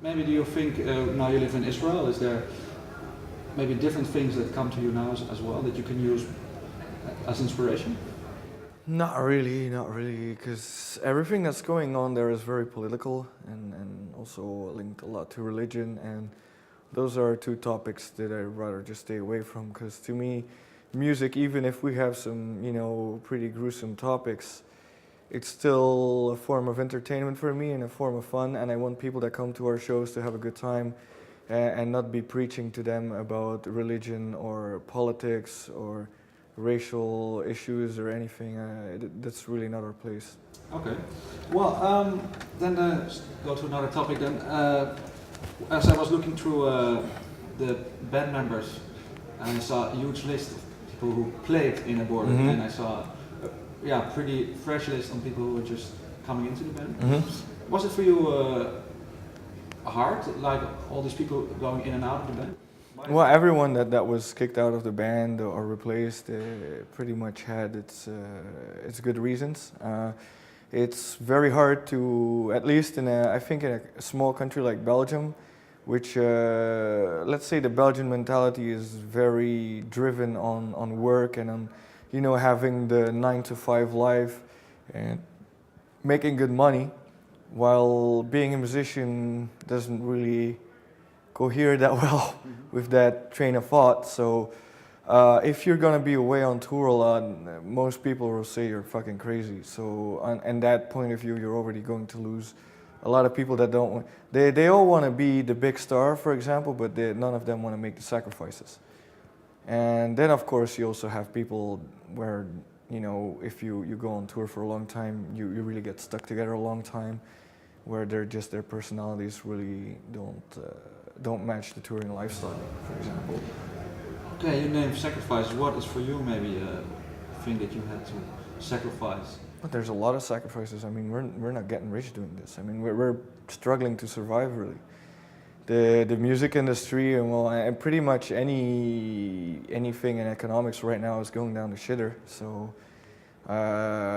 Maybe do you think, now you live in Israel, is there maybe different things that come to you now as well that you can use as inspiration? Not really, because everything that's going on there is very political and also linked a lot to religion, and those are two topics that I'd rather just stay away from, because to me, music, even if we have some, pretty gruesome topics, it's still a form of entertainment for me and a form of fun, and I want people that come to our shows to have a good time and not be preaching to them about religion or politics or racial issues or anything. That's really not our place. Okay. Well, then go to another topic then. As I was looking through the band members, and I saw a huge list of people who played in Aborted, and I saw a pretty fresh list on people who were just coming into the band. Was it for you hard, like all these people going in and out of the band? Well, everyone that was kicked out of the band or replaced pretty much had its good reasons. It's very hard to, at least I think in a small country like Belgium, which let's say the Belgian mentality is very driven on work and on having the 9-to-5 life and making good money, while being a musician doesn't really cohere that well with that train of thought. So if you're gonna be away on tour a lot, most people will say you're fucking crazy. So on that point of view, you're already going to lose a lot of people that don't want, they all want to be the big star, for example, but none of them want to make the sacrifices. And then of course you also have people where, if you go on tour for a long time, you really get stuck together a long time, where their personalities really don't match the touring lifestyle, for example. Okay, you named sacrifice. What is for you maybe a thing that you had to sacrifice? But there's a lot of sacrifices. I mean, we're not getting rich doing this. I mean, we're struggling to survive, really. The music industry and pretty much anything in economics right now is going down the shitter. So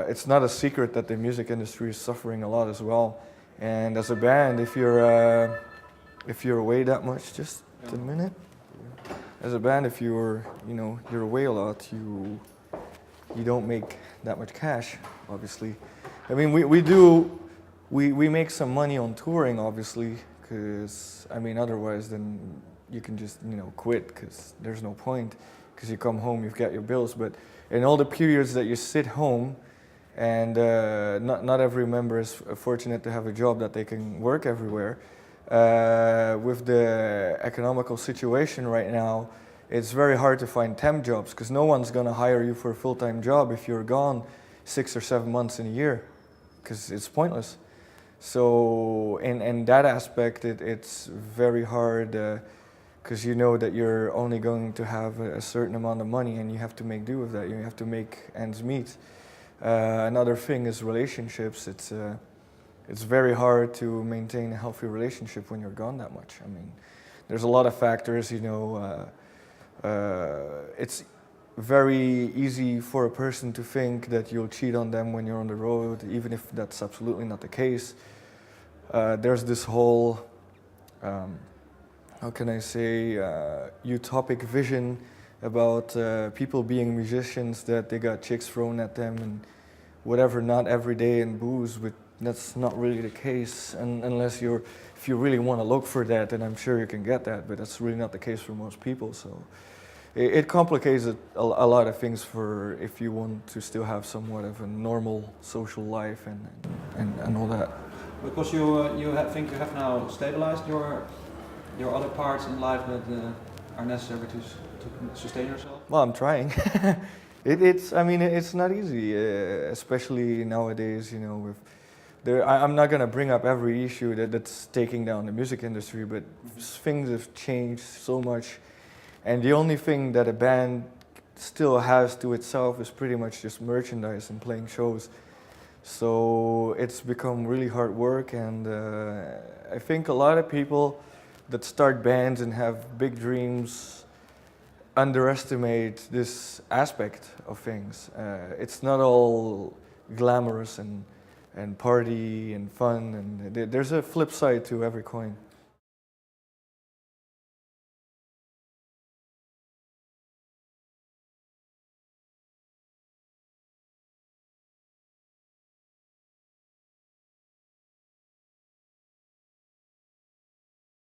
it's not a secret that the music industry is suffering a lot as well. And as a band, if you're away that much, just a minute. As a band, if you're away a lot, you don't make that much cash, obviously. I mean, we make some money on touring, obviously, because otherwise then you can just quit, because there's no point, because you come home, you've got your bills. But in all the periods that you sit home, and not every member is fortunate to have a job that they can work everywhere. With the economical situation right now, it's very hard to find temp jobs, because no one's going to hire you for a full-time job if you're gone 6 or 7 months in a year, because it's pointless. So in that aspect, it's very hard, because you know that you're only going to have a certain amount of money, and you have to make do with that. You have to make ends meet. Another thing is relationships. It's very hard to maintain a healthy relationship when you're gone that much. I mean, there's a lot of factors, it's very easy for a person to think that you'll cheat on them when you're on the road, even if that's absolutely not the case. There's this whole, how can I say, utopic vision about people being musicians, that they got chicks thrown at them and whatever, not every day, and booze, but that's not really the case, unless if you really want to look for that, then I'm sure you can get that, but that's really not the case for most people. So it complicates a lot of things for if you want to still have somewhat of a normal social life and all that. Because think you have now stabilized your other parts in life that are necessary to sustain yourself? Well, I'm trying. It's not easy, especially nowadays, I'm not going to bring up every issue that's taking down the music industry, but things have changed so much. And the only thing that a band still has to itself is pretty much just merchandise and playing shows. So it's become really hard work, and I think a lot of people that start bands and have big dreams underestimate this aspect of things. It's not all glamorous and party and fun, and there's a flip side to every coin.